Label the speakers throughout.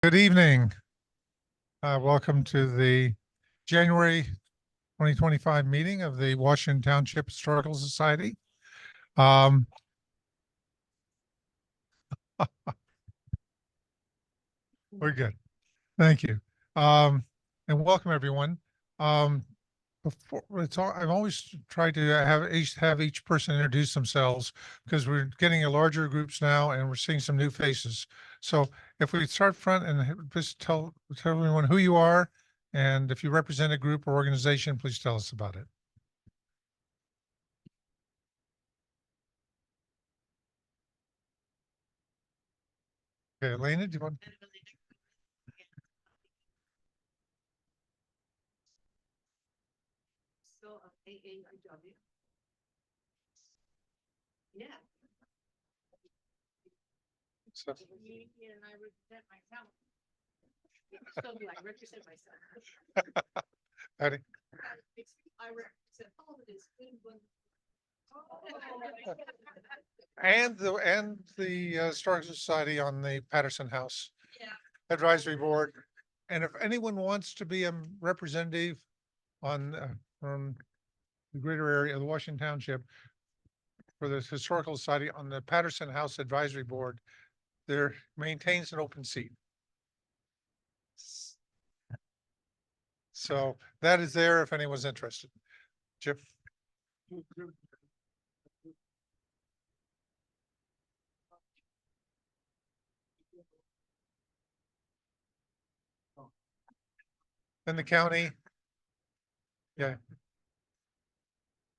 Speaker 1: Good evening. Welcome to the January 2025 meeting of the Washington Township Historical Society. We're good. Thank you. And welcome everyone. I've always tried to have each person introduce themselves because we're getting a larger groups now and we're seeing some new faces. So if we start front and just tell everyone who you are, and if you represent a group or organization, please tell us about it. Okay, Elena, do you want?
Speaker 2: Still of AAIW. Yeah.
Speaker 1: So,
Speaker 2: And I represent myself. So do I represent myself?
Speaker 1: Patty?
Speaker 2: I represent all of this.
Speaker 1: And the Historical Society on the Patterson House Advisory Board. And if anyone wants to be a representative on the greater area of the Washington Township for the Historical Society on the Patterson House Advisory Board, there maintains an open seat. So that is there if anyone's interested. Jim? In the county? Yeah.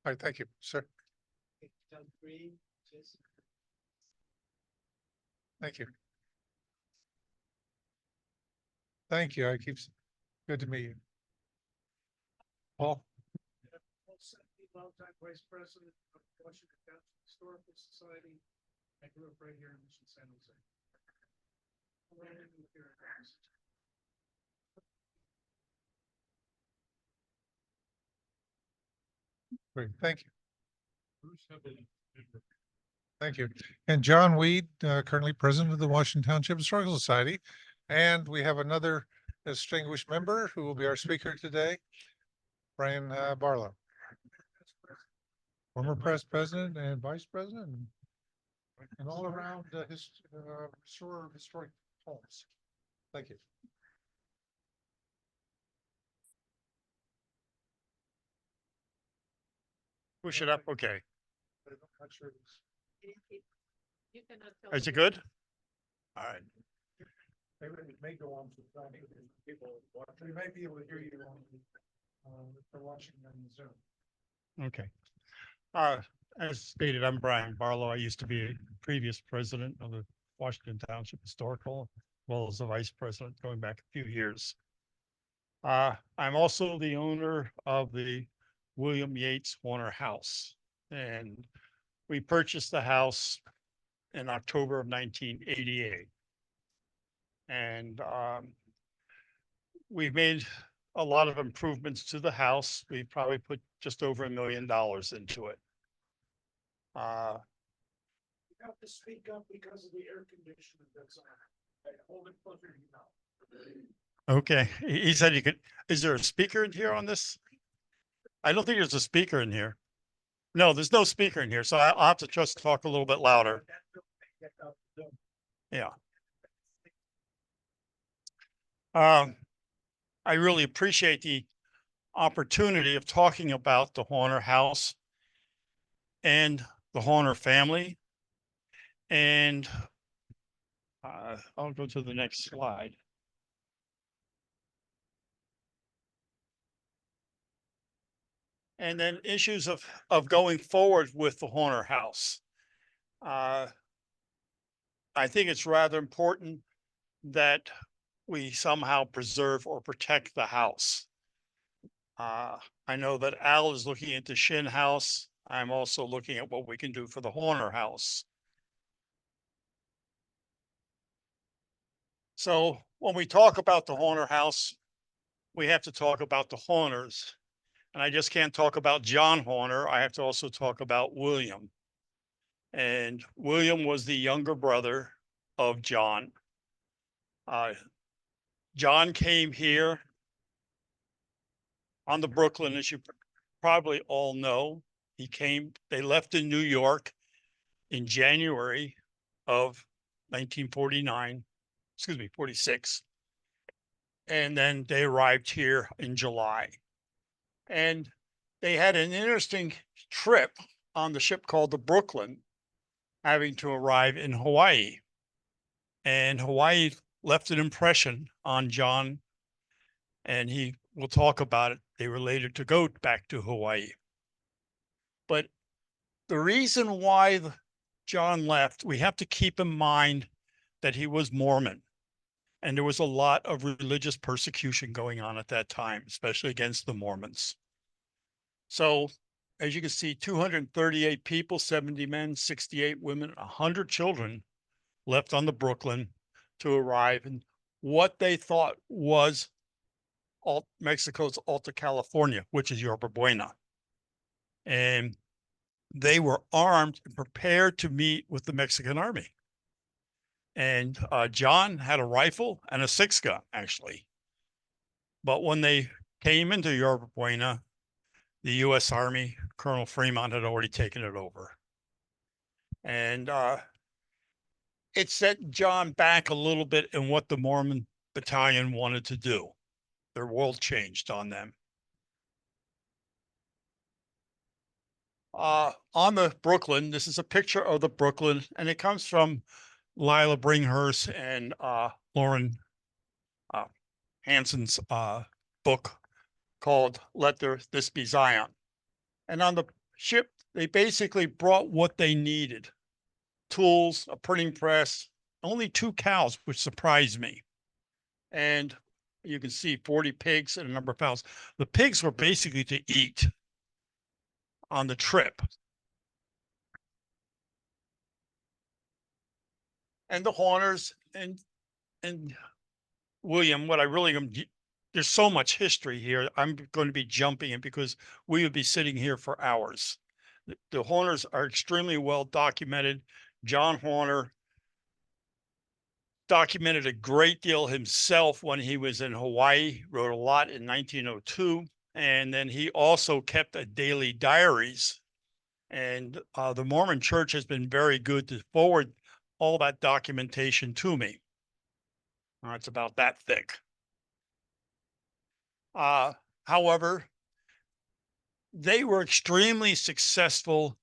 Speaker 1: All right, thank you, sir. Thank you. Thank you. Good to meet you. Paul?
Speaker 3: Longtime Vice President of the Washington Township Historical Society. I grew up right here in Mission San Jose.
Speaker 1: Great, thank you. Thank you. And John Weed, currently president of the Washington Township Historical Society. And we have another distinguished member who will be our speaker today, Brian Barlow. Former president and vice president and all around historic homes. Thank you.
Speaker 4: Push it up. Okay.
Speaker 2: You cannot tell
Speaker 4: Is it
Speaker 2: me.
Speaker 4: good? All right.
Speaker 1: Maybe it may go on to people. We may be able to hear you if they're watching on Zoom.
Speaker 4: Okay. As stated, I'm Brian Barlow. I used to be a previous president of the Washington Township Historical, as well as the vice president going back a few years. I'm also the owner of the William Yates Horner House, and we purchased the house in October of 1988. And we've made a lot of improvements to the house. We probably put just over $1 million into it.
Speaker 3: You have to speak up because of the air conditioning that's on. Hold it closer to your mouth.
Speaker 4: Okay, he said you could, is there a speaker in here on this? I don't think there's a speaker in here. No, there's no speaker in here, so I'll have to just talk a little bit louder. Yeah. I really appreciate the opportunity of talking about the Horner House and the Horner family. And I'll go to the next slide. And then issues of going forward with the Horner House. I think it's rather important that we somehow preserve or protect the house. I know that Al is looking into Shin House. I'm also looking at what we can do for the Horner House. So when we talk about the Horner House, we have to talk about the Horners. And I just can't talk about John Horner. I have to also talk about William. And William was the younger brother of John. John came here on the Brooklyn, as you probably all know. They left in New York in January of 1949, 46. And then they arrived here in July. And they had an interesting trip on the ship called the Brooklyn, having to arrive in Hawaii. And Hawaii left an impression on John, and he will talk about it. They were later to go back to Hawaii. But the reason why John left, we have to keep in mind that he was Mormon. And there was a lot of religious persecution going on at that time, especially against the Mormons. So, as you can see, 238 people, 70 men, 68 women, 100 children left on the Brooklyn to arrive in what they thought was Mexico's Alta California, which is Yerba Buena. And they were armed and prepared to meet with the Mexican army. And John had a rifle and a 6-gun, actually. But when they came into Yerba Buena, the U.S. Army, Colonel Fremont had already taken it over. And it set John back a little bit in what the Mormon battalion wanted to do. Their world changed on them. On the Brooklyn, this is a picture of the Brooklyn, and it comes from Lila Bringhurst and Lauren Hanson's book called Let This Be Zion. And on the ship, they basically brought what they needed: tools, a printing press, only 2 cows, which surprised me. And you can see 40 pigs and a number of fowls. The pigs were basically to eat on the trip. And the Horners and William, what I really am, there's so much history here. I'm going to be jumping it because we would be sitting here for hours. The Horners are extremely well documented. John Horner documented a great deal himself when he was in Hawaii, wrote a lot in 1902. And then he also kept a daily diaries. And the Mormon Church has been very good to forward all that documentation to me. It's about that thick. However, they were extremely successful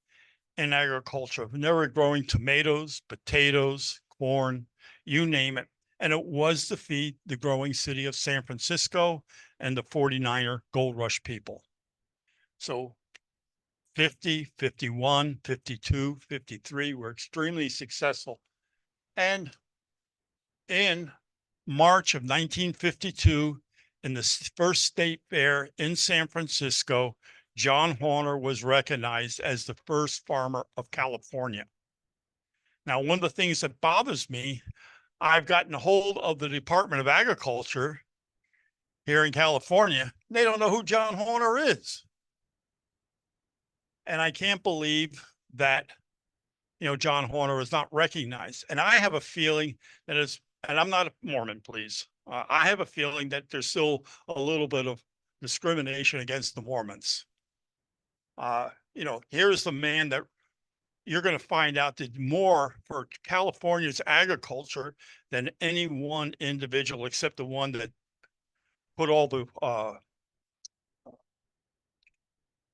Speaker 4: in agriculture. They were growing tomatoes, potatoes, corn, you name it. And it was to feed the growing city of San Francisco and the 49er gold rush people. So 50, 51, 52, 53 were extremely successful. And in March of 1952, in the first state fair in San Francisco, John Horner was recognized as the first farmer of California. Now, one of the things that bothers me, I've gotten a hold of the Department of Agriculture here in California. They don't know who John Horner is. And I can't believe that, John Horner is not recognized. And I have a feeling that and I'm not a Mormon, please. I have a feeling that there's still a little bit of discrimination against the Mormons. Here's the man that you're going to find out did more for California's agriculture than any one individual, except the one that put all the, what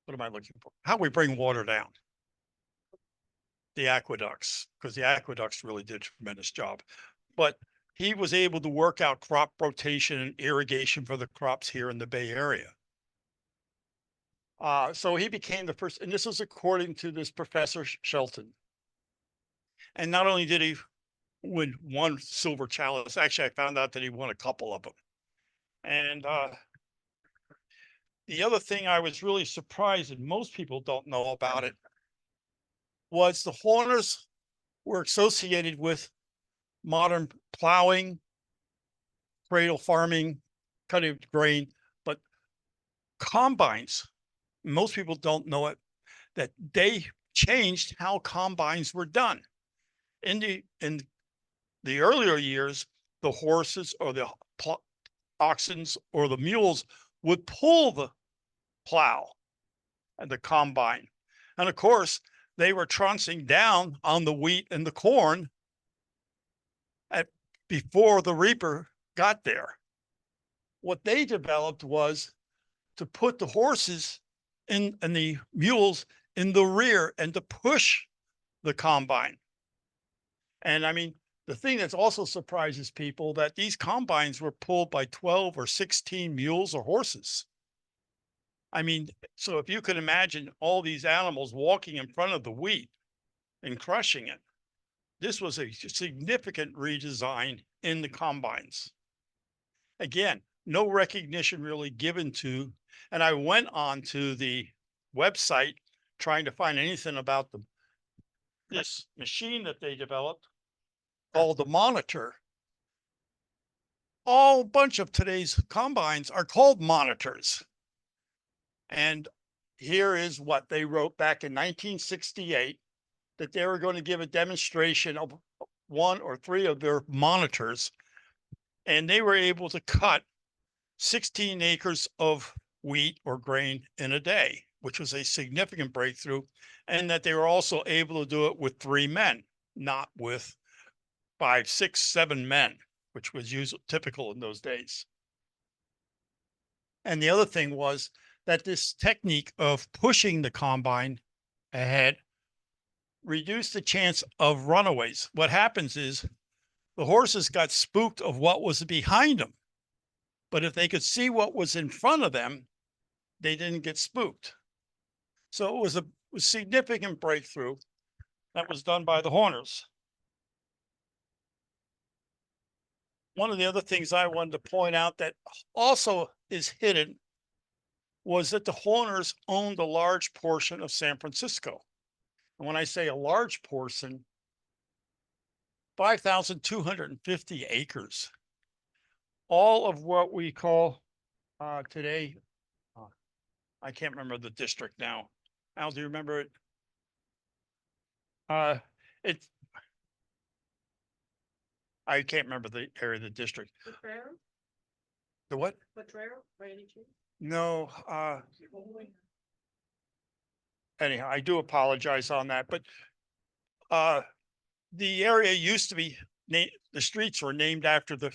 Speaker 4: am I looking for? How we bring water down. The aqueducts, because the aqueducts really did a tremendous job. But he was able to work out crop rotation and irrigation for the crops here in the Bay Area. So he became the first, and this is according to this Professor Shelton. And not only did he win 1 silver chalice, actually, I found out that he won a couple of them. And the other thing I was really surprised, and most people don't know about it, was the Horners were associated with modern plowing, cradle farming, cutting grain, but combines, most people don't know it, that they changed how combines were done. In the earlier years, the horses or the oxens or the mules would pull the plow and the combine. And of course, they were trouncing down on the wheat and the corn at before the reaper got there. What they developed was to put the horses in and the mules in the rear and to push the combine. And I mean, the thing that's also surprises people that these combines were pulled by 12 or 16 mules or horses. I mean, so if you could imagine all these animals walking in front of the wheat and crushing it, this was a significant redesign in the combines. Again, no recognition really given to, and I went on to the website trying to find anything about this machine that they developed called the Monitor. All bunch of today's combines are called monitors. And here is what they wrote back in 1968, that they were going to give a demonstration of one or three of their monitors. And they were able to cut 16 acres of wheat or grain in a day, which was a significant breakthrough. And that they were also able to do it with 3 men, not with 5, 6, 7 men, which was typical in those days. And the other thing was that this technique of pushing the combine ahead reduced the chance of runaways. What happens is the horses got spooked of what was behind them. But if they could see what was in front of them, they didn't get spooked. So it was a significant breakthrough that was done by the Horners. One of the other things I wanted to point out that also is hidden was that the Horners owned a large portion of San Francisco. And when I say a large portion, 5,250 acres. All of what we call today, I can't remember the district now. Al, do you remember it? It's, I can't remember the area of the district.
Speaker 2: Potrero?
Speaker 4: The what?
Speaker 2: Potrero, by any chance?
Speaker 4: No, anyhow, I do apologize on that, but the area used to be the streets were named after the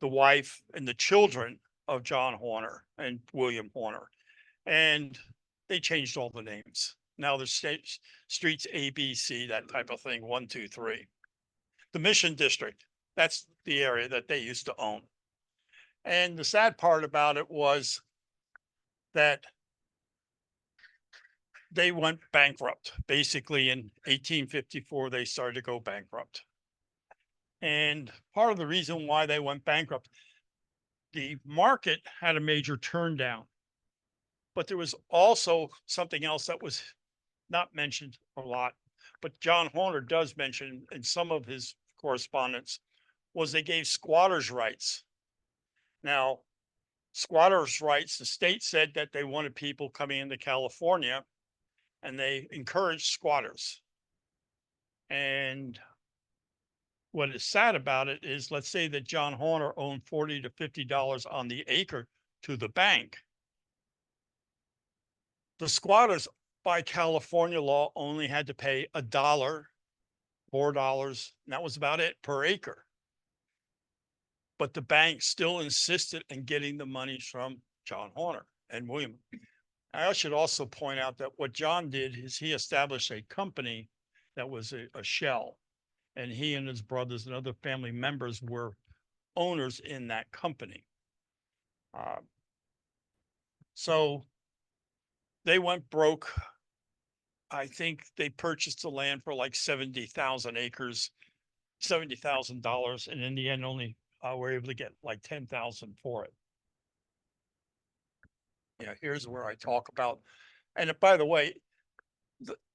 Speaker 4: wife and the children of John Horner and William Horner. And they changed all the names. Now there's streets A, B, C, that type of thing, 1, 2, 3. The Mission District, that's the area that they used to own. And the sad part about it was that they went bankrupt. Basically in 1854, they started to go bankrupt. And part of the reason why they went bankrupt, the market had a major turn down. But there was also something else that was not mentioned a lot, but John Horner does mention in some of his correspondence, was they gave squatters' rights. Now, squatters' rights, the state said that they wanted people coming into California and they encouraged squatters. And what is sad about it is, let's say that John Horner owned $40 to $50 on the acre to the bank. The squatters by California law only had to pay $1, $4, and that was about it per acre. But the bank still insisted in getting the money from John Horner and William. I should also point out that what John did is he established a company that was a shell, and he and his brothers and other family members were owners in that company. So they went broke. I think they purchased the land for like 70,000 acres, $70,000, and in the end only were able to get like 10,000 for it. Yeah, here's where I talk about, and by the way,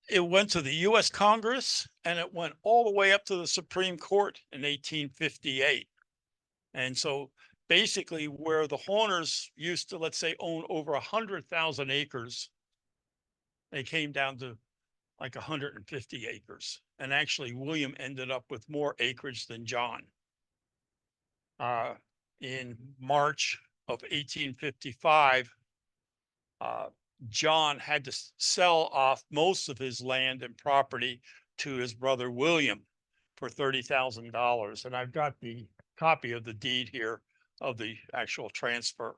Speaker 4: it went to the U.S. Congress and it went all the way up to the Supreme Court in 1858. And so basically where the Horners used to, let's say, own over 100,000 acres, they came down to like 150 acres. And actually William ended up with more acreage than John.
Speaker 5: in March of 1855, John had to sell off most of his land and property to his brother William for $30,000. And I've got the copy of the deed here of the actual transfer.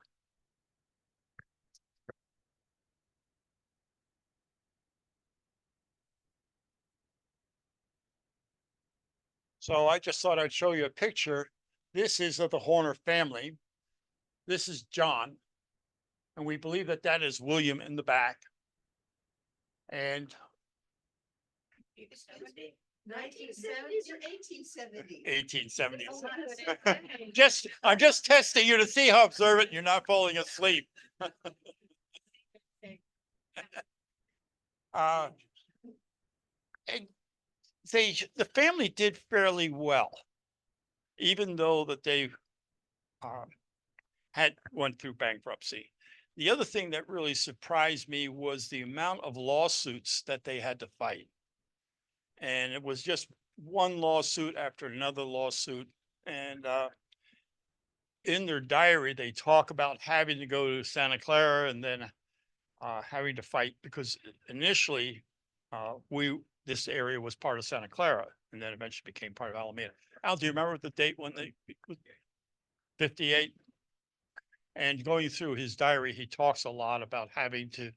Speaker 5: So I just thought I'd show you a picture. This is of the Horner family. This is John. And we believe that that is William in the back. And
Speaker 6: 1970s or 1870s?
Speaker 5: 1870s. I'm just testing you to see how observant you're not falling asleep. And the family did fairly well, even though that they had went through bankruptcy. The other thing that really surprised me was the amount of lawsuits that they had to fight. And it was just one lawsuit after another lawsuit. And in their diary, they talk about having to go to Santa Clara and then having to fight because initially this area was part of Santa Clara and then eventually became part of Alameda. Al, do you remember the date when they 58? And going through his diary, he talks a lot about having to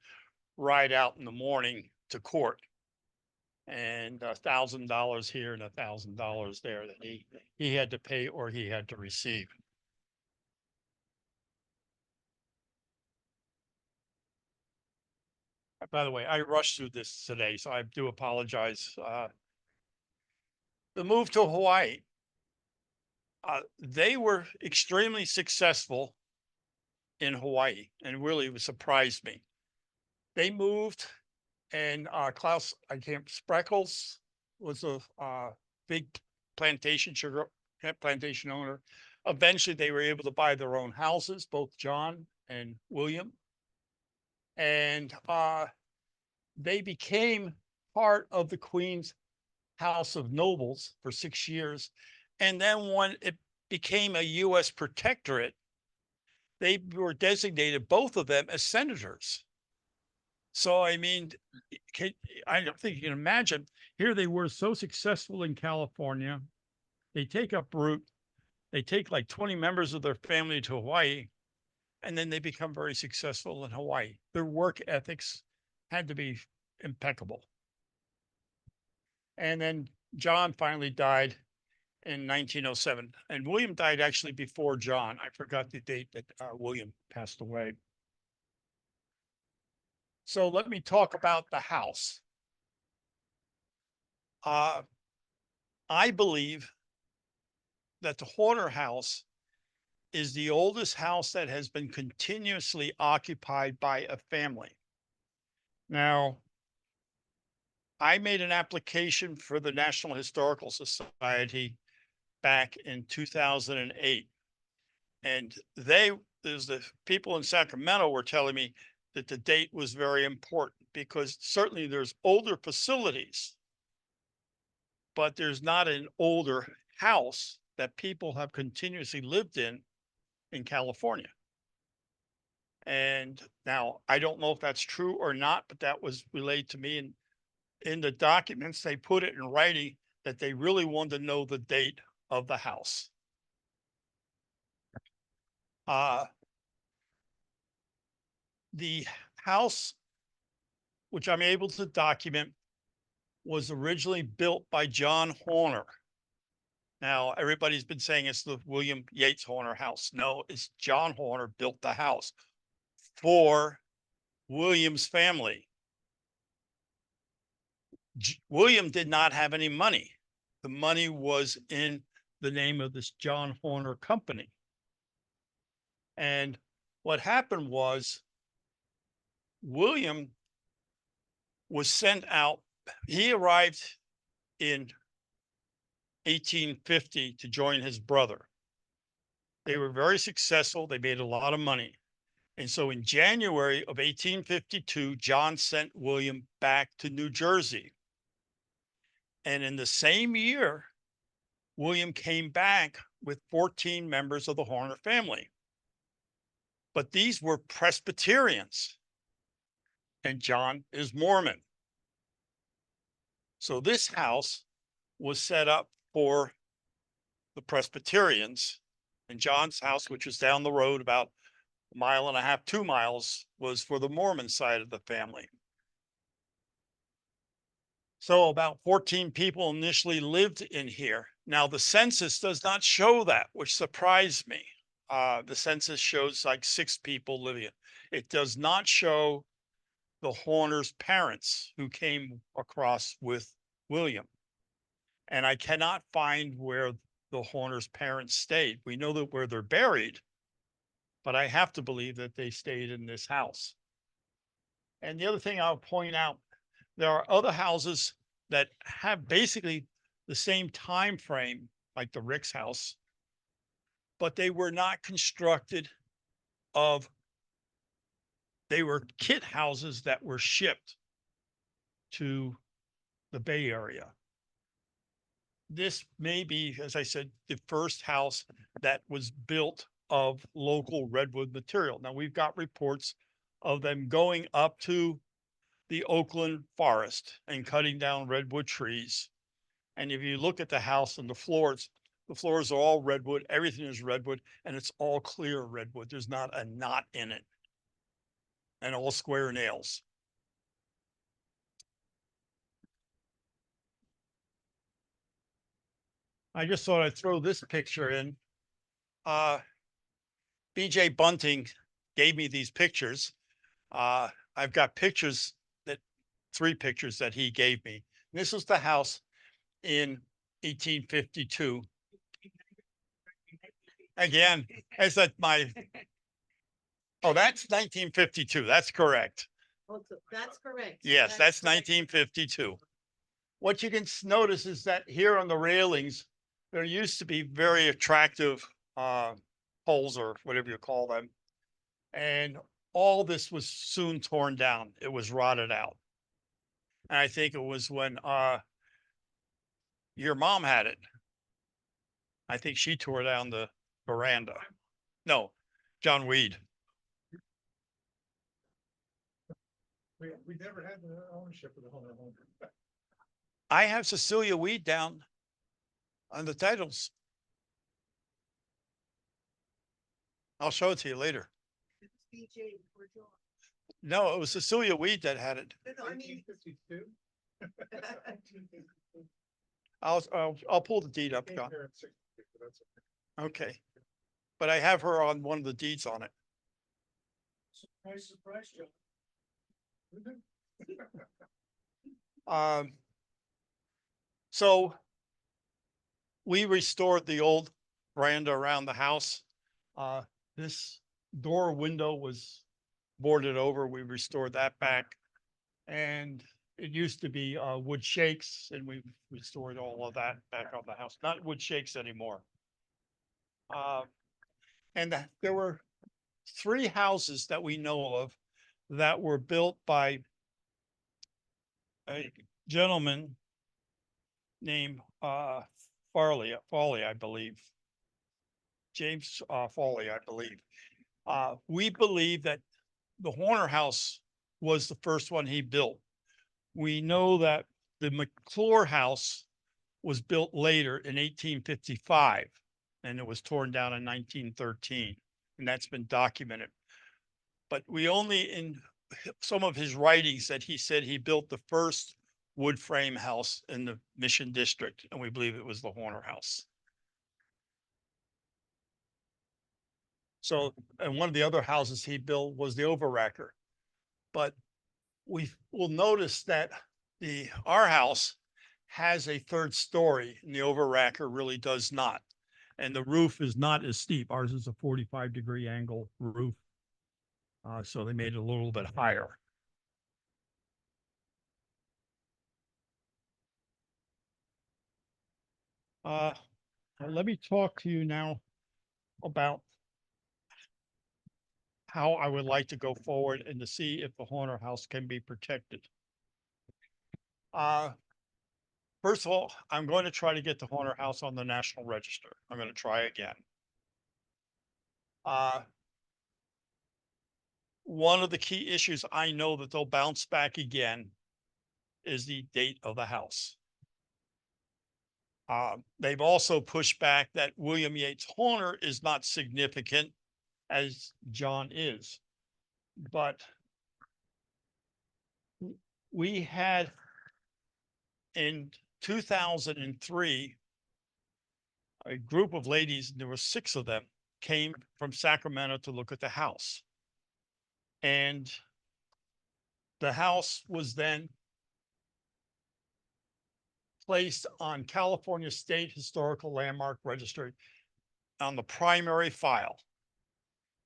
Speaker 5: ride out in the morning to court and $1,000 here and $1,000 there that he had to pay or he had to receive. By the way, I rushed through this today, so I do apologize. The move to Hawaii, they were extremely successful in Hawaii and really surprised me. They moved and Klaus, Spreckles was a big sugar plantation owner. Eventually they were able to buy their own houses, both John and William. And they became part of the Queen's House of Nobles for 6 years. And then when it became a U.S. protectorate, they were designated, both of them, as senators. So, I mean, I don't think you can imagine. Here they were so successful in California. They take up root. They take like 20 members of their family to Hawaii, and then they become very successful in Hawaii. Their work ethics had to be impeccable. And then John finally died in 1907. And William died actually before John. I forgot the date that William passed away. So let me talk about the house. I believe that the Horner house is the oldest house that has been continuously occupied by a family. Now, I made an application for the National Historical Society back in 2008. And there's the people in Sacramento were telling me that the date was very important because certainly there's older facilities, but there's not an older house that people have continuously lived in California. And now I don't know if that's true or not, but that was relayed to me. And in the documents, they put it in writing that they really wanted to know the date of the house. The house, which I'm able to document, was originally built by John Horner. Now, everybody's been saying it's the William Yates Horner house. No, it's John Horner built the house for William's family. William did not have any money. The money was in the name of this John Horner company. And what happened was William was sent out. He arrived in 1850 to join his brother. They were very successful. They made a lot of money. And so in January of 1852, John sent William back to New Jersey. And in the same year, William came back with 14 members of the Horner family. But these were Presbyterians, and John is Mormon. So this house was set up for the Presbyterians, and John's house, which was down the road about a mile and a half, 2 miles, was for the Mormon side of the family. So about 14 people initially lived in here. Now the census does not show that, which surprised me. The census shows like 6 people living. It does not show the Horner's parents who came across with William. And I cannot find where the Horner's parents stayed. We know that where they're buried, but I have to believe that they stayed in this house. And the other thing I'll point out, there are other houses that have basically the same time frame, like the Rick's house, but they were not constructed of, they were kit houses that were shipped to the Bay Area. This may be, as I said, the first house that was built of local redwood material. Now we've got reports of them going up to the Oakland forest and cutting down redwood trees. And if you look at the house and the floors are all redwood, everything is redwood, and it's all clear redwood. There's not a knot in it. And all square nails. I just thought I'd throw this picture in. BJ Bunting gave me these pictures. I've got pictures that 3 pictures that he gave me. This was the house in 1852. Again, is that my, oh, that's 1952. That's correct.
Speaker 6: That's correct.
Speaker 5: Yes, that's
Speaker 6: correct.
Speaker 5: 1952. What you can notice is that here on the railings, there used to be very attractive poles or whatever you call them. And all this was soon torn down. It was rotted out. And I think it was when your mom had it. I think she tore down the veranda. No, John Weed.
Speaker 1: We never had the ownership of the Horner home.
Speaker 5: I have Cecilia Weed down on the titles. I'll show it to you later.
Speaker 6: It's BJ or John.
Speaker 5: No, it was Cecilia Weed that had it.
Speaker 6: No, I mean.
Speaker 1: 1952.
Speaker 5: I'll pull the deed up, John. Okay. But I have her on one of the deeds on it.
Speaker 3: Surprise, surprise, Joe.
Speaker 5: So we restored the old veranda around the house. This door window was boarded over. We restored that back. And it used to be wood shakes, and we restored all of that back on the house. Not wood shakes anymore. There were 3 houses that we know of that were built by a gentleman named Farley, I believe. James Farley, I believe. We believe that the Horner house was the first one he built. We know that the McClure house was built later in 1855, and it was torn down in 1913, and that's been documented. But we only in some of his writings that he said he built the first wood frame house in the Mission District, and we believe it was the Horner house. So, and one of the other houses he built was the Overracker. But we will notice that our house has a 3rd story and the Overracker really does not. And the roof is not as steep. Ours is a 45-degree angle roof. So they made it a little bit higher. Let me talk to you now about how I would like to go forward and to see if the Horner house can be protected. First of all, I'm going to try to get the Horner House on the National Register. I'm going to try again. One of the key issues I know that they'll bounce back again is the date of the house. They've also pushed back that William Yates Horner is not significant as John is. But we had in 2003, a group of ladies, there were 6 of them, came from Sacramento to look at the house. And the house was then placed on California State Historical Landmark Registry on the primary file.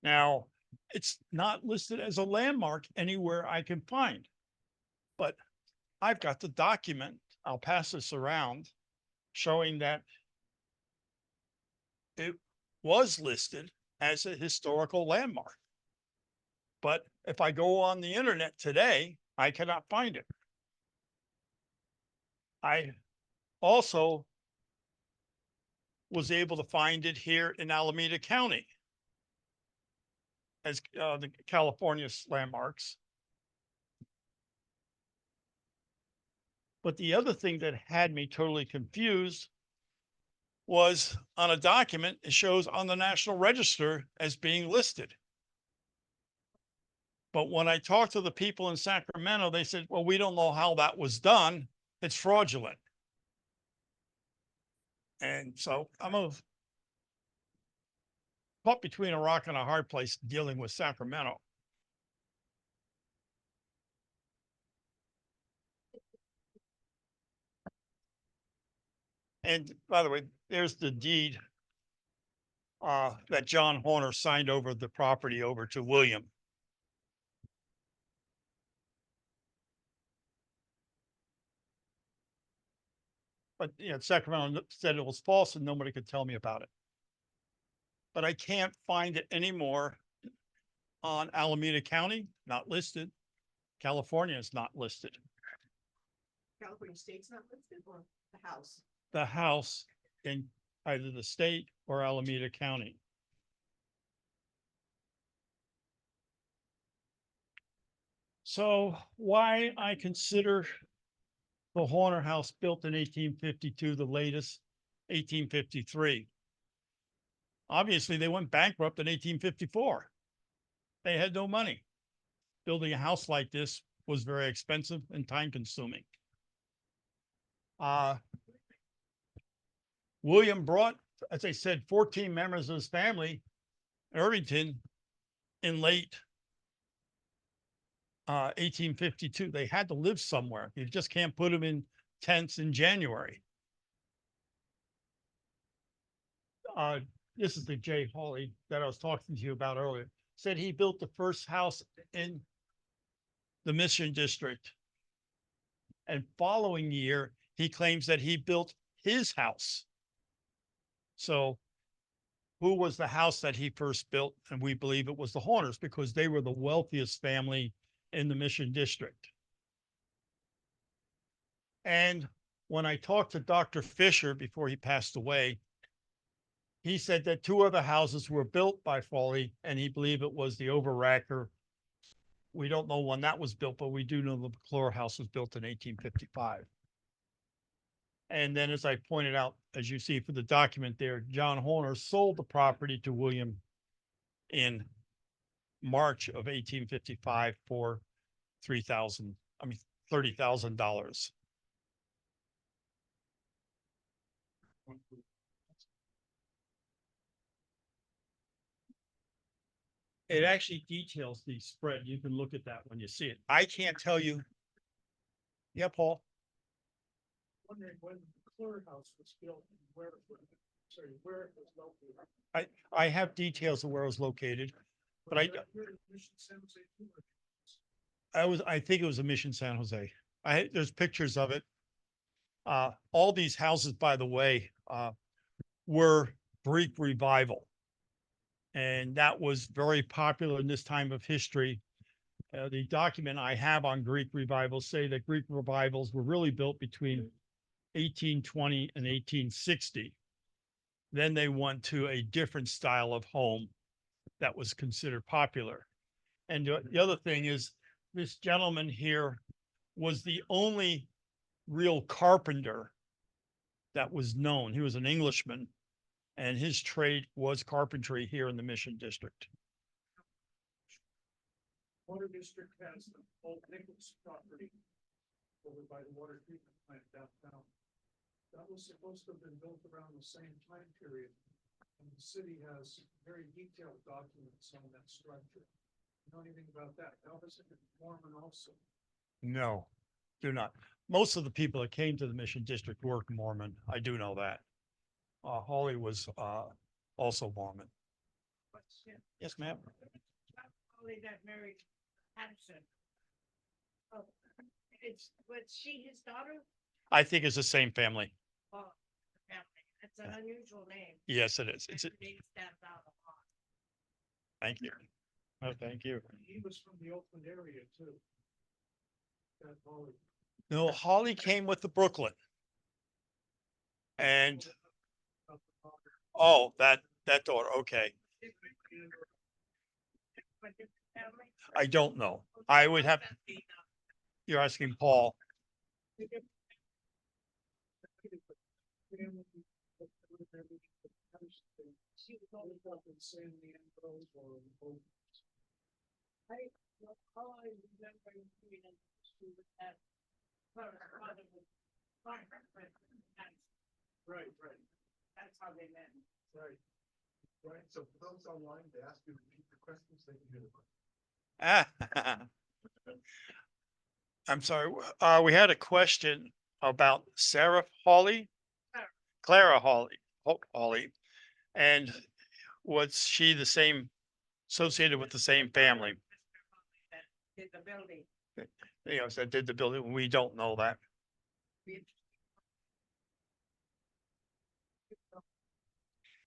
Speaker 5: Now, it's not listed as a landmark anywhere I can find, but I've got the document. I'll pass this around showing that it was listed as a historical landmark. But if I go on the internet today, I cannot find it. I also was able to find it here in Alameda County as the California's landmarks. But the other thing that had me totally confused was on a document, it shows on the National Register as being listed. But when I talked to the people in Sacramento, they said, well, we don't know how that was done. It's fraudulent. And so I'm caught between a rock and a hard place dealing with Sacramento. And by the way, there's the deed that John Horner signed over the property over to William. But Sacramento said it was false and nobody could tell me about it. But I can't find it anymore on Alameda County, not listed. California is not listed.
Speaker 6: California State's not listed or the house?
Speaker 5: The house in either the state or Alameda County. So why I consider the Horner House built in 1852, the latest 1853. Obviously, they went bankrupt in 1854. They had no money. Building a house like this was very expensive and time consuming. William brought, as I said, 14 members of his family, Irvington, in late 1852. They had to live somewhere. You just can't put them in tents in January. This is the Jay Hawley that I was talking to you about earlier. Said he built the first house in the Mission District. And following year, he claims that he built his house. So who was the house that he first built? And we believe it was the Horners because they were the wealthiest family in the Mission District. And when I talked to Dr. Fisher before he passed away, he said that 2 other houses were built by Foley, and he believed it was the Overracker. We don't know when that was built, but we do know the McClure house was built in 1855. And then, as I pointed out, as you see for the document there, John Horner sold the property to William in March of 1855 for $30,000. It actually details the spread. You can look at that when you see it. I can't tell you. Yeah, Paul.
Speaker 3: Wondering when the McClure House was built and where it was located.
Speaker 5: I have details of where it was located, but I think it was a Mission San Jose. There's pictures of it. All these houses, by the way, were Greek Revival. And that was very popular in this time of history. The document I have on Greek Revivals say that Greek Revivals were really built between 1820 and 1860. Then they went to a different style of home that was considered popular. And the other thing is, this gentleman here was the only real carpenter that was known. He was an Englishman, and his trade was carpentry here in the Mission District.
Speaker 3: Water district has the old Nichols property over by the water treatment plant downtown. That was supposed to have been built around the same time period. And the city has very detailed documents on that structure. You know anything about that? Elvis and Mormon also.
Speaker 5: No, do not. Most of the people that came to the Mission District were Mormon. I do know that. Hawley was also Mormon. Yes, ma'am.
Speaker 2: Only that married Patterson. Oh, was she his daughter?
Speaker 5: I think it's the same family.
Speaker 2: Oh, family. That's an unusual name.
Speaker 5: Yes, it is. It's
Speaker 2: That name stands out a lot.
Speaker 5: Thank you. Oh, thank you.
Speaker 3: He was from the Oakland area too. That Holly.
Speaker 5: No, Hawley came with the Brooklyn. And, oh, that daughter, okay.
Speaker 2: But his family?
Speaker 5: I don't know. I would have, you're asking Paul.
Speaker 3: She was always up in San Leandro or.
Speaker 2: All I remember being in the school with that. Her father was farmer, but
Speaker 3: Right, right,
Speaker 2: that's how they met.
Speaker 3: right. Right, so for those online, they ask you to repeat the questions, they can hear the.
Speaker 5: I'm sorry, we had a question about Sarah Hawley, Clara Hawley, and was she the same, associated with the same family?
Speaker 2: Did the building.
Speaker 5: You know, that did the building. We don't know that.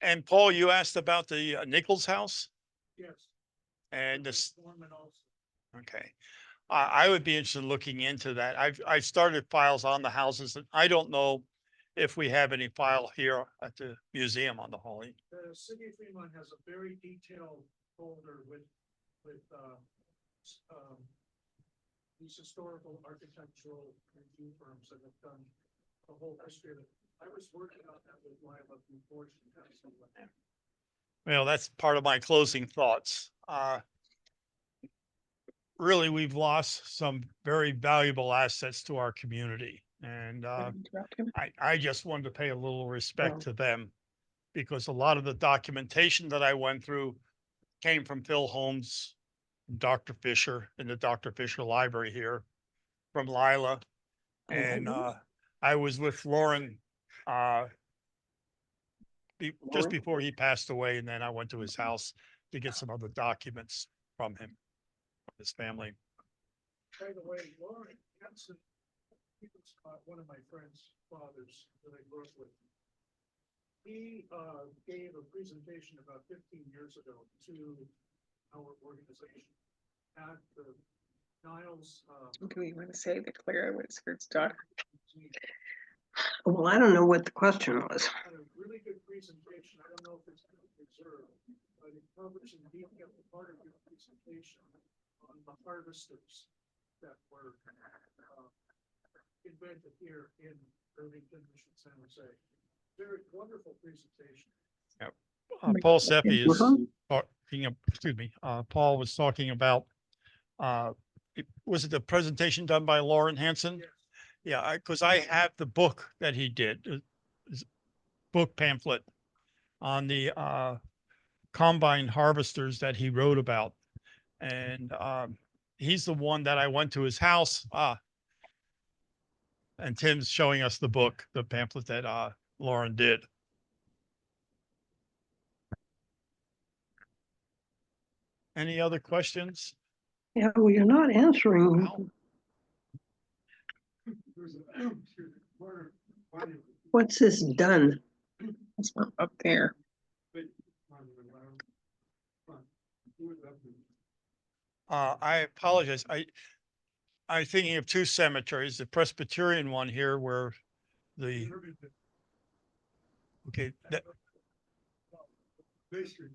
Speaker 5: And Paul, you asked about the Nichols house
Speaker 3: Yes.
Speaker 5: and this,
Speaker 3: Foreman also.
Speaker 5: okay. I would be interested in looking into that. I've started files on the houses and I don't know if we have any file here at the museum on the Hawley.
Speaker 3: The city of Fremont has a very detailed folder with, these historical architectural review firms that have done the whole history of it. I was working on that with Lila before she passed away.
Speaker 5: Well, that's part of my closing thoughts. Really, we've lost some very valuable assets to our community. And I just wanted to pay a little respect to them because a lot of the documentation that I went through came from Phil Holmes, from Dr. Fisher in the Dr. Fisher Library here, from Lila. And I was with Lauren just before he passed away, and then I went to his house to get some other documents from him, his family.
Speaker 3: By the way, Lauren Hanson, he was one of my friend's fathers that I grew up with. He gave a presentation about 15 years ago to our organization at the Niles.
Speaker 7: Do we want to say that Clara was her daughter? Well, I don't know what the question was.
Speaker 3: Had a really good presentation. I don't know if it's preserved, but it covers in detail the part of your presentation on the harvesters that were invented here in Irvington, Mission, San Jose. Very wonderful presentation.
Speaker 5: Paul Seppi is talking, excuse me, Paul was talking about, was it the presentation done by Lauren Hanson?
Speaker 3: Yes.
Speaker 5: Yeah, because I have the book that he did, his book pamphlet on the combine harvesters that he wrote about. And he's the one that I went to his house. And Tim's showing us the book, the pamphlet that Lauren did. Any other questions?
Speaker 7: Yeah, well, you're not answering. What's this done? It's not up there.
Speaker 5: I apologize. I'm thinking of two cemeteries, the Presbyterian one here where the, okay, that,
Speaker 3: Bay Street.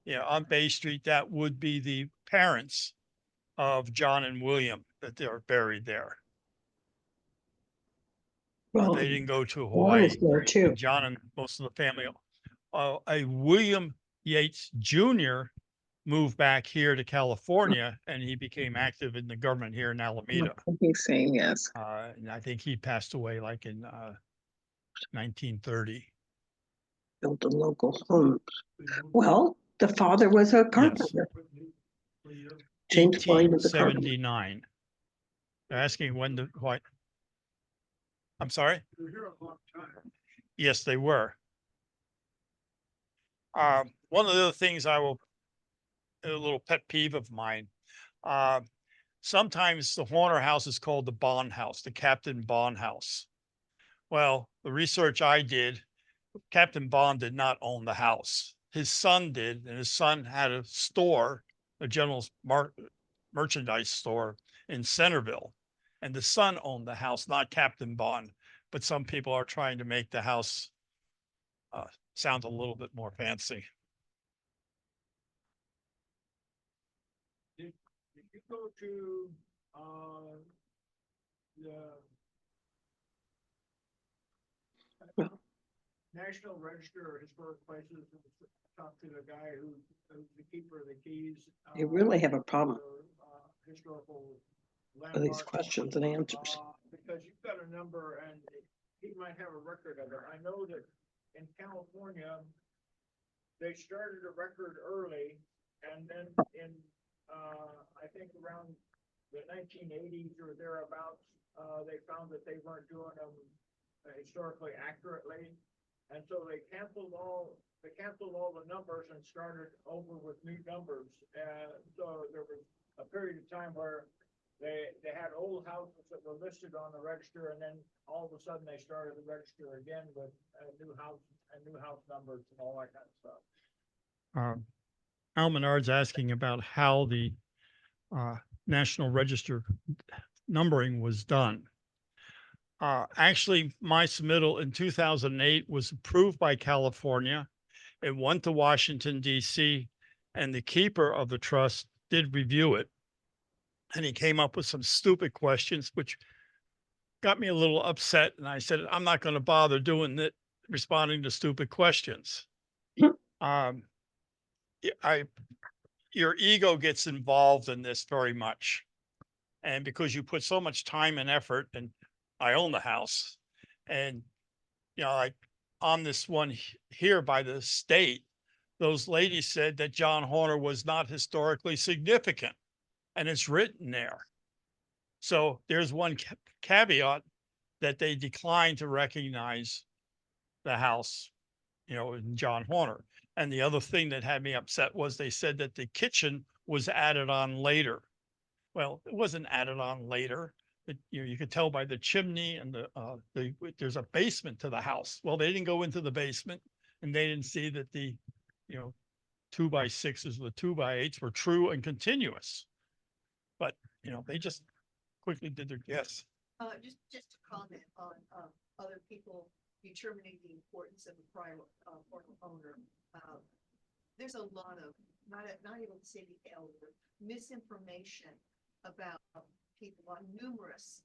Speaker 5: yeah, on Bay Street, that would be the parents of John and William that they are buried there.
Speaker 7: Well,
Speaker 5: They didn't go to
Speaker 7: Juan
Speaker 5: Hawaii.
Speaker 7: is there too.
Speaker 5: And John and most of the family, a William Yates Jr. moved back here to California and he became active in the government here in Alameda.
Speaker 7: He's saying yes.
Speaker 5: And I think he passed away like in 1930.
Speaker 7: Built a local home. Well, the father was a carpenter. James William was a carpenter.
Speaker 5: 1879. They're asking when the, what? I'm sorry?
Speaker 3: They were here a long time.
Speaker 5: Yes, they were. One of the other things a little pet peeve of mine, sometimes the Horner house is called the Bond House, the Captain Bond House. Well, the research I did, Captain Bond did not own the house. His son did, and his son had a store, a general merchandise store in Centerville. And the son owned the house, not Captain Bond. But some people are trying to make the house sound a little bit more fancy.
Speaker 2: Did you go to, the National Register of Historic Places and talk to the guy who's the keeper of the keys?
Speaker 7: You really have a problem
Speaker 2: for, historical
Speaker 7: with these
Speaker 2: landmarks,
Speaker 7: questions and answers.
Speaker 2: because you've got a number and he might have a record of it. I know that in California, they started a record early and then in, I think around the 1980s or thereabouts, they found that they weren't doing them historically accurately. And so they canceled all the numbers and started over with new numbers. So there was a period of time where they had old houses that were listed on the register, and then all of a sudden they started the register again with new house numbers and all that kind of stuff.
Speaker 5: Al Menard's asking about how the National Register numbering was done. Actually, my submittal in 2008 was approved by California. It went to Washington, D.C., and the keeper of the trust did review it. And he came up with some stupid questions, which got me a little upset. And I said, I'm not going to bother doing it, responding to stupid questions. Your ego gets involved in this very much. And because you put so much time and effort, and I own the house, and, you know, like on this one here by the state, those ladies said that John Horner was not historically significant, and it's written there. So there's one caveat that they declined to recognize the house, you know, in John Horner. And the other thing that had me upset was they said that the kitchen was added on later. Well, it wasn't added on later. You know, you could tell by the chimney and there's a basement to the house. Well, they didn't go into the basement and they didn't see that the, you know, 2x6s, the 2x8s were true and continuous. But, you know, they just quickly did their guess.
Speaker 6: Just to comment on, other people determining the importance of a prior, owner. There's a lot of, not able to say the L word, misinformation about people on numerous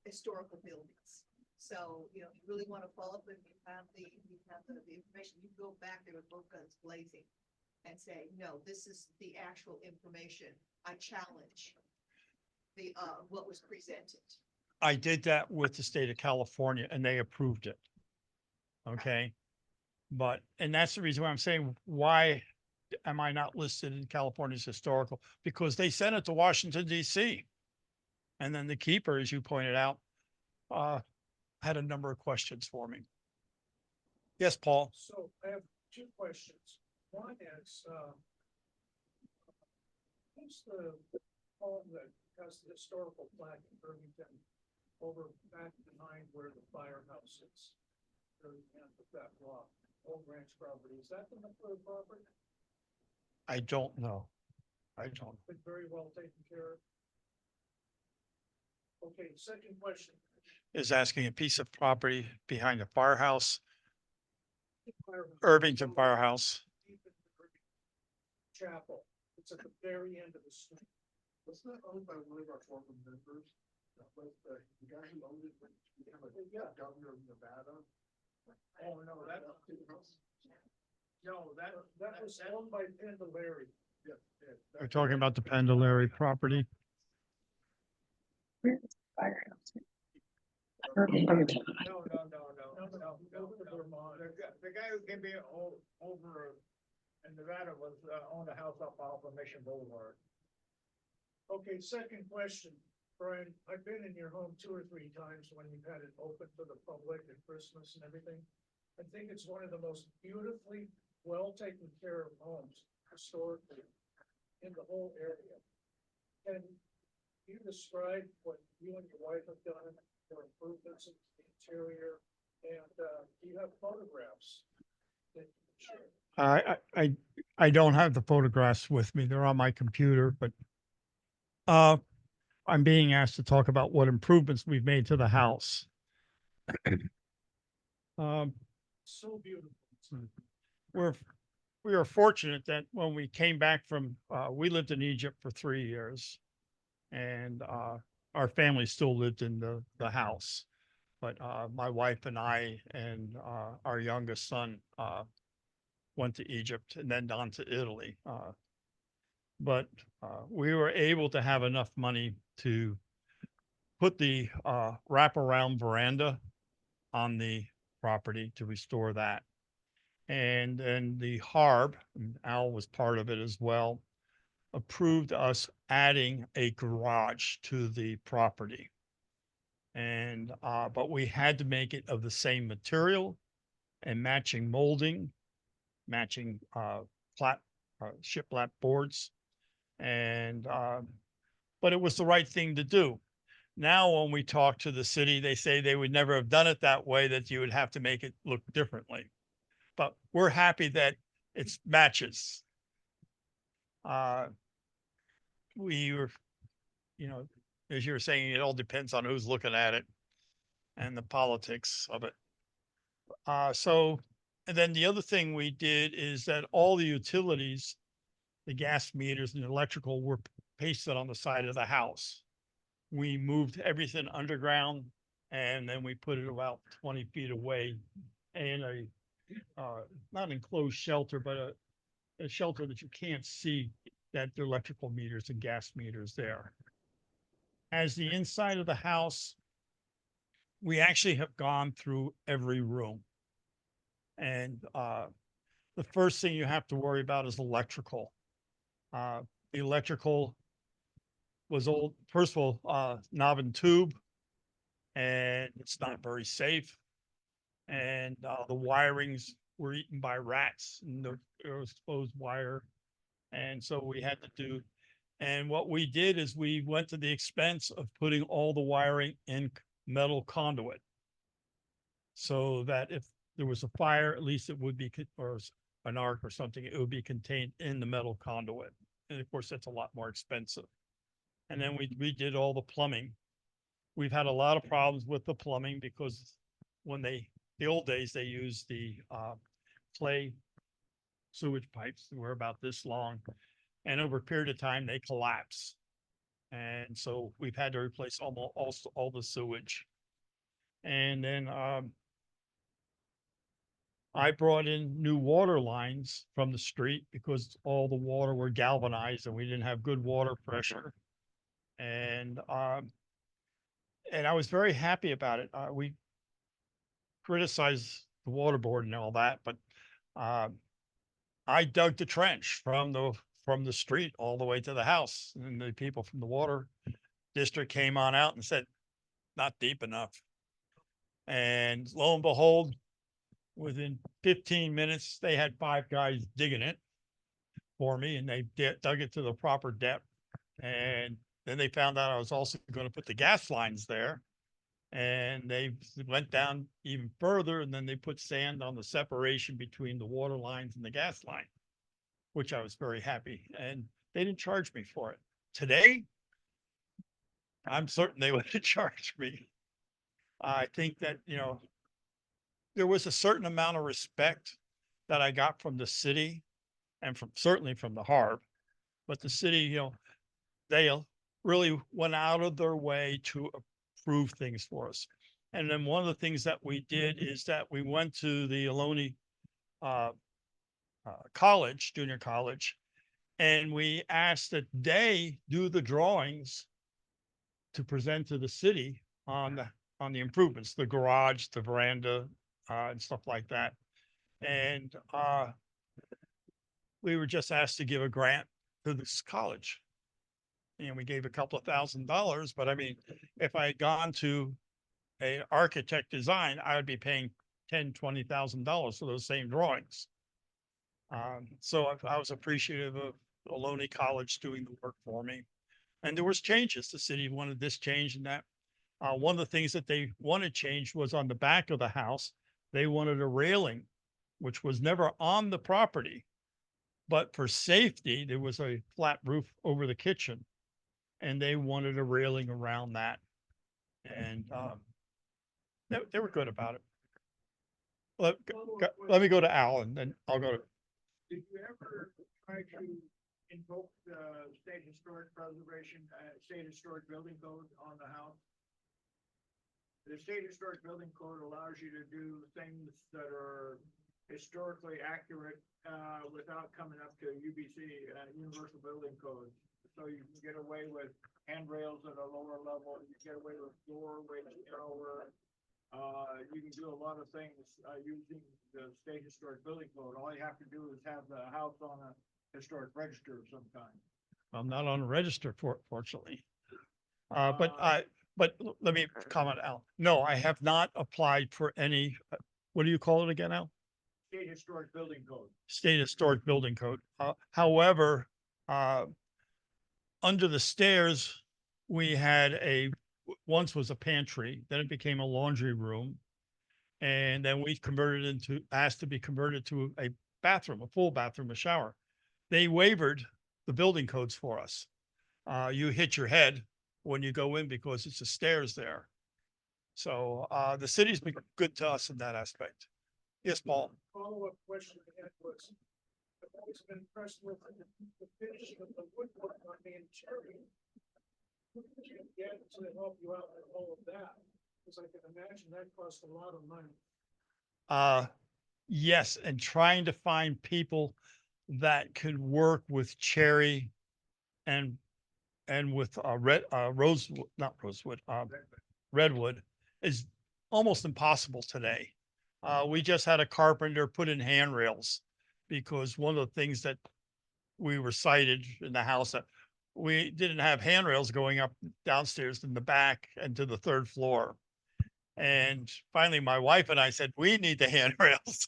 Speaker 6: historical buildings. So, you know, if you really want to follow up and you have the information, you go back there with both guns blazing and say, no, this is the actual information. I challenge the, what was presented.
Speaker 5: I did that with the state of California and they approved it. Okay. But, and that's the reason why I'm saying, why am I not listed in California's historical? Because they sent it to Washington, D.C. And then the keeper, as you pointed out, had a number of questions for me. Yes, Paul.
Speaker 3: So I have two questions. One is, who's the home that has the historical plaque in Irvington over back behind where the firehouse is? Very end of that block, Old Ranch property. Is that the McClure property?
Speaker 5: I don't know. I don't.
Speaker 3: Been very well taken care of. Okay, second question.
Speaker 5: is asking a piece of property behind the firehouse, Irvington Firehouse.
Speaker 3: Chapel, it's at the very end of the street. Wasn't that owned by one of our former members? That was the guy who owned it, when he became a governor of Nevada.
Speaker 2: Oh, no, that was owned by Pendelary.
Speaker 3: Yeah, yeah.
Speaker 4: We're talking about the Pendelary property.
Speaker 7: Firehouse.
Speaker 2: No. The guy who came in over in Nevada was, owned a house up off of Mission Boulevard.
Speaker 3: Okay, second question, Brian, I've been in your home 2 or 3 times when you've had it open to the public at Christmas and everything. I think it's one of the most beautifully well taken care of homes historically in the whole area. Can you describe what you and your wife have done for improvements in the interior? And do you have photographs that you can share?
Speaker 4: I don't have the photographs with me. They're on my computer, but I'm being asked to talk about what improvements we've made to the house.
Speaker 3: So beautiful.
Speaker 4: We are fortunate that when we came back from, we lived in Egypt for 3 years. And our family still lived in the house. But my wife and I and our youngest son went to Egypt and then on to Italy. But we were able to have enough money to put the wraparound veranda on the property to restore that. And then the HARB, and Al was part of it as well, approved us adding a garage to the property. And, but we had to make it of the same material and matching molding, matching, shiplap boards. And, but it was the right thing to do. Now, when we talk to the city, they say they would never have done it that way, that you would have to make it look differently. But we're happy that it's matches. We were, you know, as you were saying, it all depends on who's looking at it and the politics of it. So, and then the other thing we did is that all the utilities, the gas meters and the electrical were pasted on the side of the house. We moved everything underground and then we put it about 20 feet away in a, not enclosed shelter, but a shelter that you can't see that the electrical meters and gas meters there. As the inside of the house, we actually have gone through every room. And the first thing you have to worry about is electrical. The electrical was old, first of all, knob and tube, and it's not very safe. And the wirings were eaten by rats and the exposed wire. And so we had to do, and what we did is we went to the expense of putting all the wiring in metal conduit. So that if there was a fire, at least it would be, or an arc or something, it would be contained in the metal conduit. And of course, that's a lot more expensive. And then we redid all the plumbing. We've had a lot of problems with the plumbing because when the old days, they used the clay sewage pipes that were about this long. And over a period of time, they collapse. And so we've had to replace almost all the sewage. And then I brought in new water lines from the street because all the water were galvanized and we didn't have good water pressure. And I was very happy about it. We criticized the water board and all that, but I dug the trench from the street all the way to the house, and the people from the water district came on out and said, not deep enough. And lo and behold, within 15 minutes, they had 5 guys digging it for me, and they dug it to the proper depth. And then they found out I was also going to put the gas lines there. And they went down even further, and then they put sand on the separation between the water lines and the gas line, which I was very happy. And they didn't charge me for it. Today, I'm certain they would have charged me.
Speaker 5: I think that, there was a certain amount of respect that I got from the city and from certainly from the Harb. But the city, they really went out of their way to approve things for us. And then one of the things that we did is that we went to the Ohlone uh, college, junior college, and we asked that they do the drawings to present to the city on the improvements, the garage, the veranda, and stuff like that. And we were just asked to give a grant to this college. And we gave a couple of $1,000, but I mean, if I had gone to a architect design, I would be paying $10,000-$20,000 for those same drawings. So I was appreciative of Ohlone College doing the work for me. And there was changes. The city wanted this change and that. One of the things that they wanted changed was on the back of the house. They wanted a railing, which was never on the property. But for safety, there was a flat roof over the kitchen. And they wanted a railing around that. And they were good about it. Let me go to Al and then I'll go to.
Speaker 2: Did you ever try to invoke the state historic preservation, state historic building code on the house? The state historic building code allows you to do things that are historically accurate, without coming up to UBC, Universal Building Code. So you can get away with handrails at a lower level, you get away with doorways narrower. You can do a lot of things, using the state historic building code. All you have to do is have the house on a historic register of some kind.
Speaker 5: I'm not on a register fortunately. But let me comment, Al. No, I have not applied for any, what do you call it again, Al?
Speaker 2: State historic building code.
Speaker 5: State Historic Building Code. However, under the stairs, we had once was a pantry, then it became a laundry room. And then we asked to be converted to a bathroom, a full bathroom, a shower. They waived the building codes for us. You hit your head when you go in because it's the stairs there. So the city's been good to us in that aspect. Yes, Paul.
Speaker 3: Follow-up question I had was, I've always been impressed with the finishing of the woodwork on the interior. Who did you get to help you out with all of that? Because I can imagine that costs a lot of money.
Speaker 5: Yes, and trying to find people that could work with cherry and with redwood is almost impossible today. We just had a carpenter put in handrails because one of the things that we were cited in the house that we didn't have handrails going up downstairs in the back and to the third floor. And finally, my wife and I said, we need the handrails.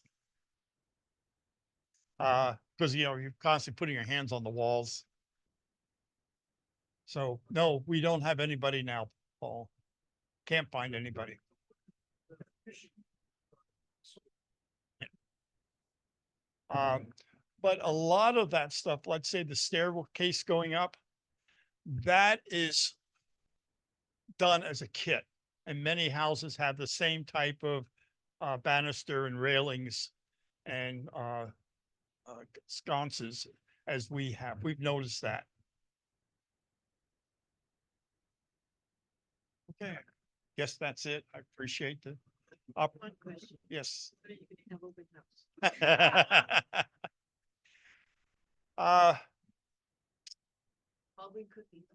Speaker 5: Because, you're constantly putting your hands on the walls. So, no, we don't have anybody now, Paul. Can't find anybody. But a lot of that stuff, let's say the staircase going up, that is done as a kit. And many houses have the same type of banister and railings and sconces as we have. We've noticed that. Okay, guess that's it. I appreciate the
Speaker 6: question.
Speaker 5: Yes.
Speaker 6: So you can have open house. I'll bring cookies.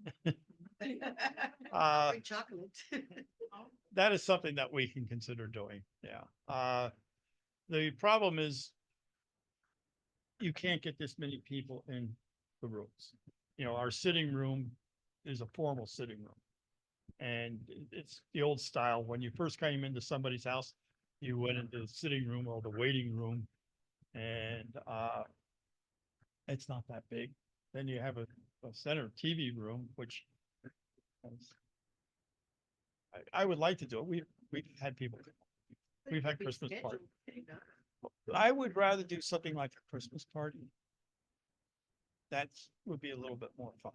Speaker 6: Bring chocolate.
Speaker 5: That is something that we can consider doing. Yeah. The problem is you can't get this many people in the rooms. Our sitting room is a formal sitting room. And it's the old style. When you first came into somebody's house, you went into the sitting room or the waiting room. And it's not that big. Then you have a center TV room, which I would like to do it. We've had people. We've had Christmas party. I would rather do something like a Christmas party. That would be a little bit more fun,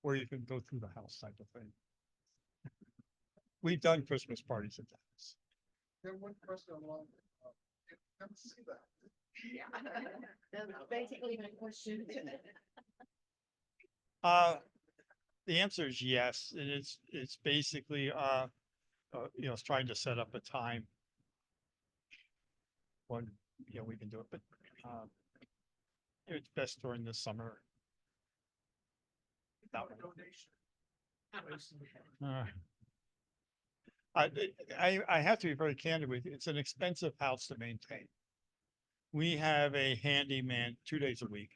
Speaker 5: where you can go through the house type of thing. we've done Christmas parties at the house.
Speaker 1: Then one question along, come see that.
Speaker 6: That's basically my question.
Speaker 5: The answer is yes, and it's basically, it's trying to set up a time when, we can do it, but, it's best during the summer. That way. Uh, I have to be very candid with you. It's an expensive house to maintain. We have a handyman 2 days a week.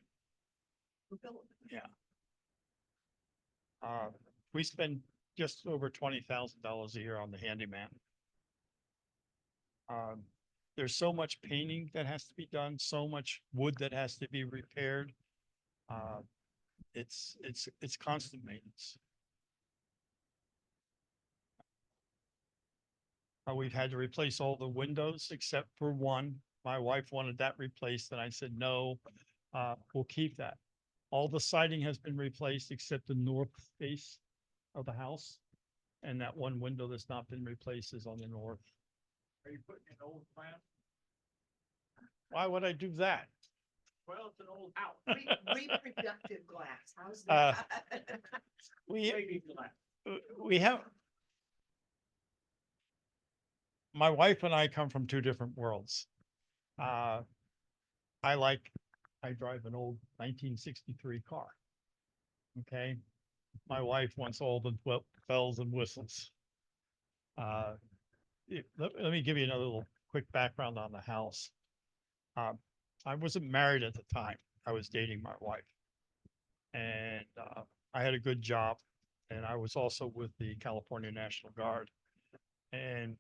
Speaker 5: We spend just over $20,000 a year on the handyman. There's so much painting that has to be done, so much wood that has to be repaired. It's constant maintenance. We've had to replace all the windows except for one. My wife wanted that replaced, and I said, no, we'll keep that. All the siding has been replaced except the north face of the house. And that one window that's not been replaced is on the north.
Speaker 2: Are you putting in old plan?
Speaker 5: Why would I do that?
Speaker 2: Well, it's an old house.
Speaker 6: Reproductive glass, how's
Speaker 5: Uh,
Speaker 6: that?
Speaker 2: Maybe glass.
Speaker 5: We have. My wife and I come from two different worlds. I drive an old 1963 car. Okay. My wife wants all the bells and whistles. Let me give you another little quick background on the house. I wasn't married at the time. I was dating my wife. And I had a good job. And I was also with the California National Guard. And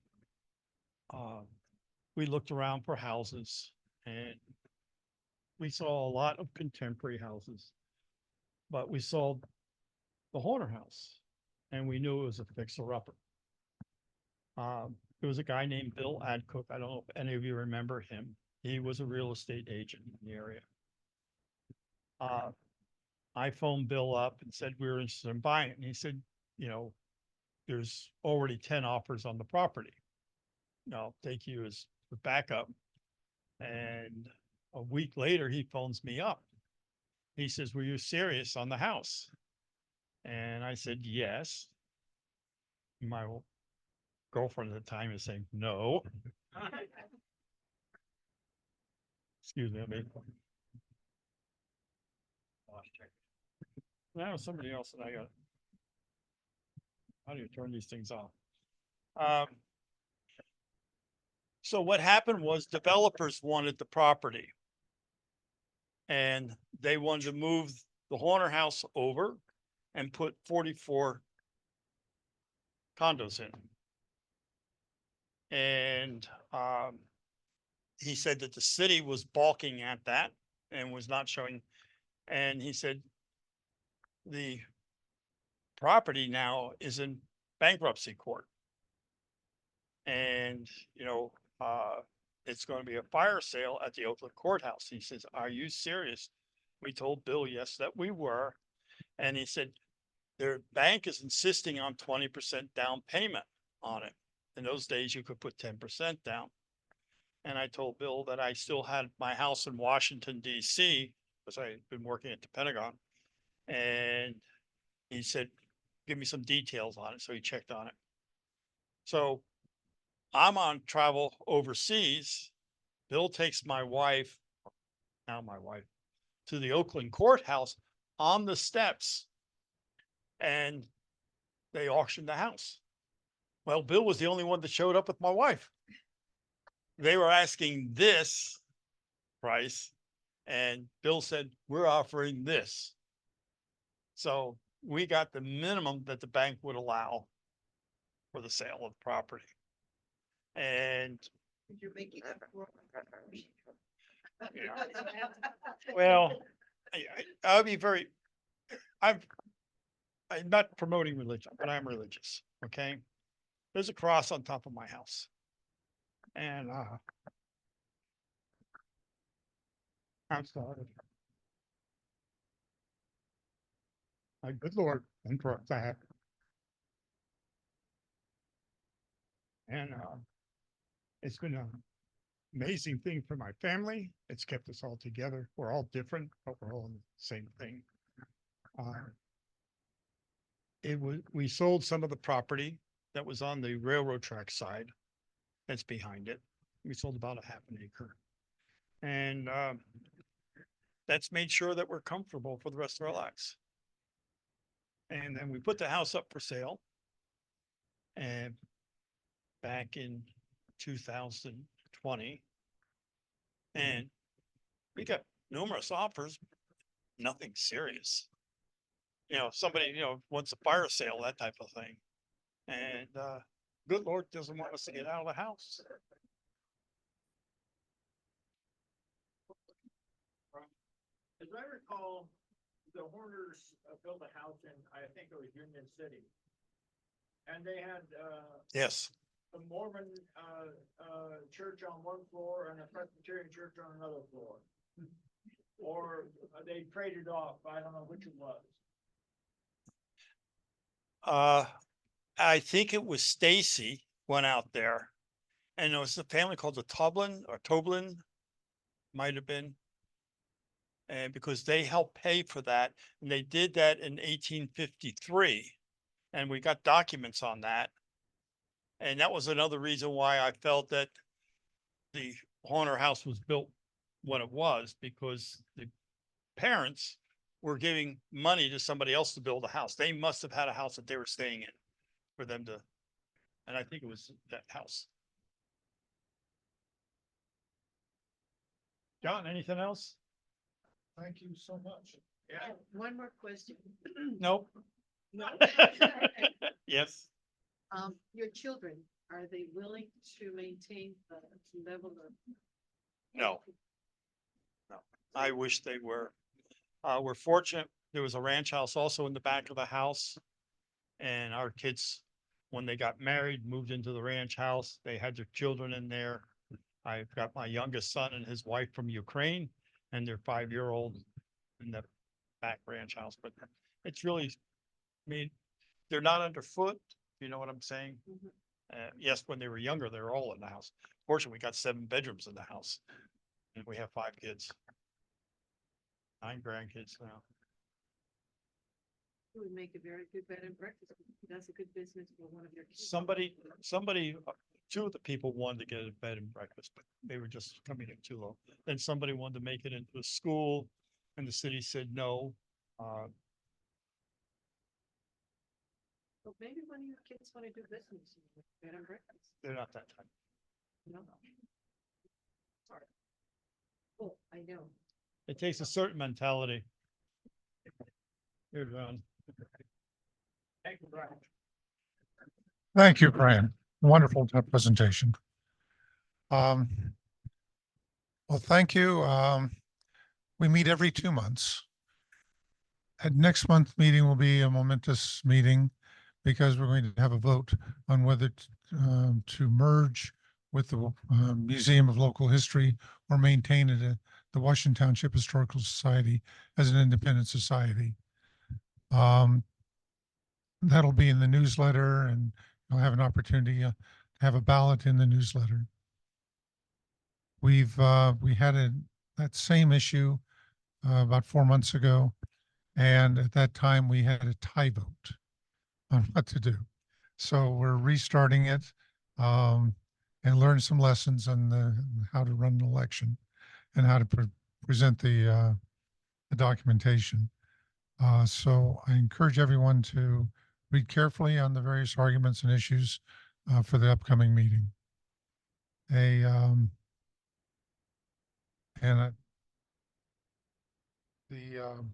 Speaker 5: we looked around for houses, and we saw a lot of contemporary houses, but we saw the Horner house, and we knew it was a fixer-upper. There was a guy named Bill Adcook. I don't know if any of you remember him. He was a real estate agent in the area. I phoned Bill up and said we were interested in buying it, and he said, there's already 10 offers on the property. I'll take you as the backup. And a week later, he phones me up. He says, were you serious on the house? And I said, yes. My girlfriend at the time is saying, no. Excuse me. Now somebody else that I got. How do you turn these things off? So what happened was developers wanted the property. And they wanted to move the Horner house over and put 44 condos in. And he said that the city was balking at that and was not showing. And he said the property now is in bankruptcy court. And, it's going to be a fire sale at the Oakland courthouse. He says, are you serious? We told Bill, yes, that we were. And he said, their bank is insisting on 20% down payment on it. In those days, you could put 10% down. And I told Bill that I still had my house in Washington, D.C., because I had been working at the Pentagon. And he said, give me some details on it. So he checked on it. So I'm on travel overseas. Bill takes my wife, to the Oakland courthouse on the steps, and they auctioned the house. Well, Bill was the only one that showed up with my wife. They were asking this price, and Bill said, we're offering this. So we got the minimum that the bank would allow for the sale of the property. And
Speaker 6: You're making up for
Speaker 5: well, I'll be very, I'm not promoting religion, but I'm religious. Okay. There's a cross on top of my house. And I'm sorry. My good Lord, interrupt that.
Speaker 4: And it's been an amazing thing for my family. It's kept us all together. We're all different, but we're all in the same thing. We sold some of the property that was on the railroad track side. That's behind it. We sold about a half an acre. And that's made sure that we're comfortable for the rest of our lives. And then we put the house up for sale. And back in 2020. And we got numerous offers, nothing serious. You know, somebody, wants a fire sale, that type of thing. And good Lord doesn't want us to get out of the house.
Speaker 2: As I recall, the Horners built a house in, I think it was Union City. And they had,
Speaker 5: Yes.
Speaker 2: a Mormon, church on one floor and a Presbyterian church on another floor. Or they traded off, I don't know which it was.
Speaker 5: I think it was Stacy went out there. And it was a family called the Toblin, might have been. And because they helped pay for that, and they did that in 1853. And we got documents on that. And that was another reason why I felt that the Horner house was built when it was, because the parents were giving money to somebody else to build a house. They must have had a house that they were staying in for them to, and I think it was that house. John, anything else?
Speaker 3: Thank you so much.
Speaker 2: Yeah.
Speaker 6: One more question.
Speaker 5: Nope.
Speaker 6: No.
Speaker 5: Yes.
Speaker 6: Your children, are they willing to maintain the level of?
Speaker 5: No. No, I wish they were. We're fortunate. There was a ranch house also in the back of the house. And our kids, when they got married, moved into the ranch house. They had their children in there. I've got my youngest son and his wife from Ukraine and their 5-year-old in the back ranch house. But it's really, I mean, they're not underfoot. You know what I'm saying?
Speaker 6: Mhm.
Speaker 5: Yes, when they were younger, they were all in the house. Fortunately, we got 7 bedrooms in the house and we have 5 kids. 9 grandkids now.
Speaker 6: It would make a very good bed and breakfast. That's a good business for one of your kids.
Speaker 5: Somebody, 2 of the people wanted to get a bed and breakfast, but they were just coming in too low. Then somebody wanted to make it into a school and the city said no.
Speaker 6: Well, maybe one of your kids want to do business, bed and breakfast,
Speaker 5: They're not that type.
Speaker 6: you know? Sorry. Oh, I know.
Speaker 4: It takes a certain mentality. Here, John.
Speaker 2: Thank you, Brian.
Speaker 1: Thank you, Brian. Wonderful presentation. Well, thank you. We meet every 2 months. At next month's meeting will be a momentous meeting because we're going to have a vote on whether to merge with the Museum of Local History or maintain it at the Washington Township Historical Society as an independent society. That'll be in the newsletter, and you'll have an opportunity to have a ballot in the newsletter. We had that same issue about 4 months ago, and at that time we had a tie vote on what to do. So we're restarting it and learn some lessons on how to run an election and how to present the documentation. So I encourage everyone to read carefully on the various arguments and issues for the upcoming meeting.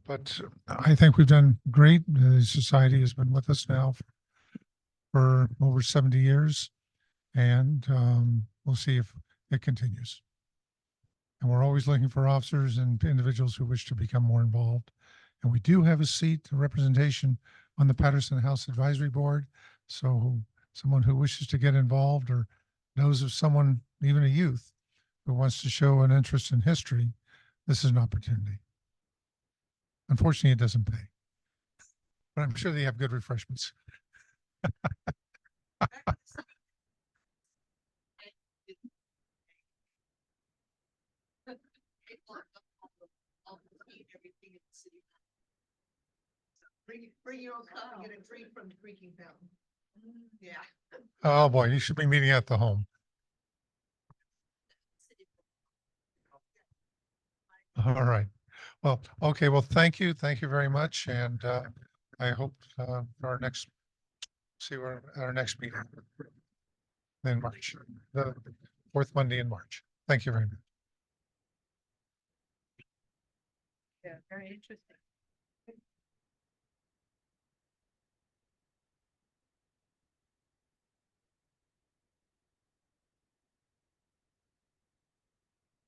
Speaker 1: But I think we've done great. The society has been with us now for over 70 years, and we'll see if it continues. And we're always looking for officers and individuals who wish to become more involved. And we do have a seat, a representation on the Patterson House Advisory Board. So someone who wishes to get involved or knows of someone, even a youth, who wants to show an interest in history, this is an opportunity. Unfortunately, it doesn't pay, but I'm sure they have good refreshments.
Speaker 6: 9-year-old come and get a drink from the drinking fountain. Yeah.
Speaker 1: Oh, boy, you should be meeting at the home. All right. Well, okay, well, thank you. Thank you very much. And I hope our next, see where our next meeting in March, the fourth Monday in March. Thank you very much.
Speaker 6: Yeah, very interesting.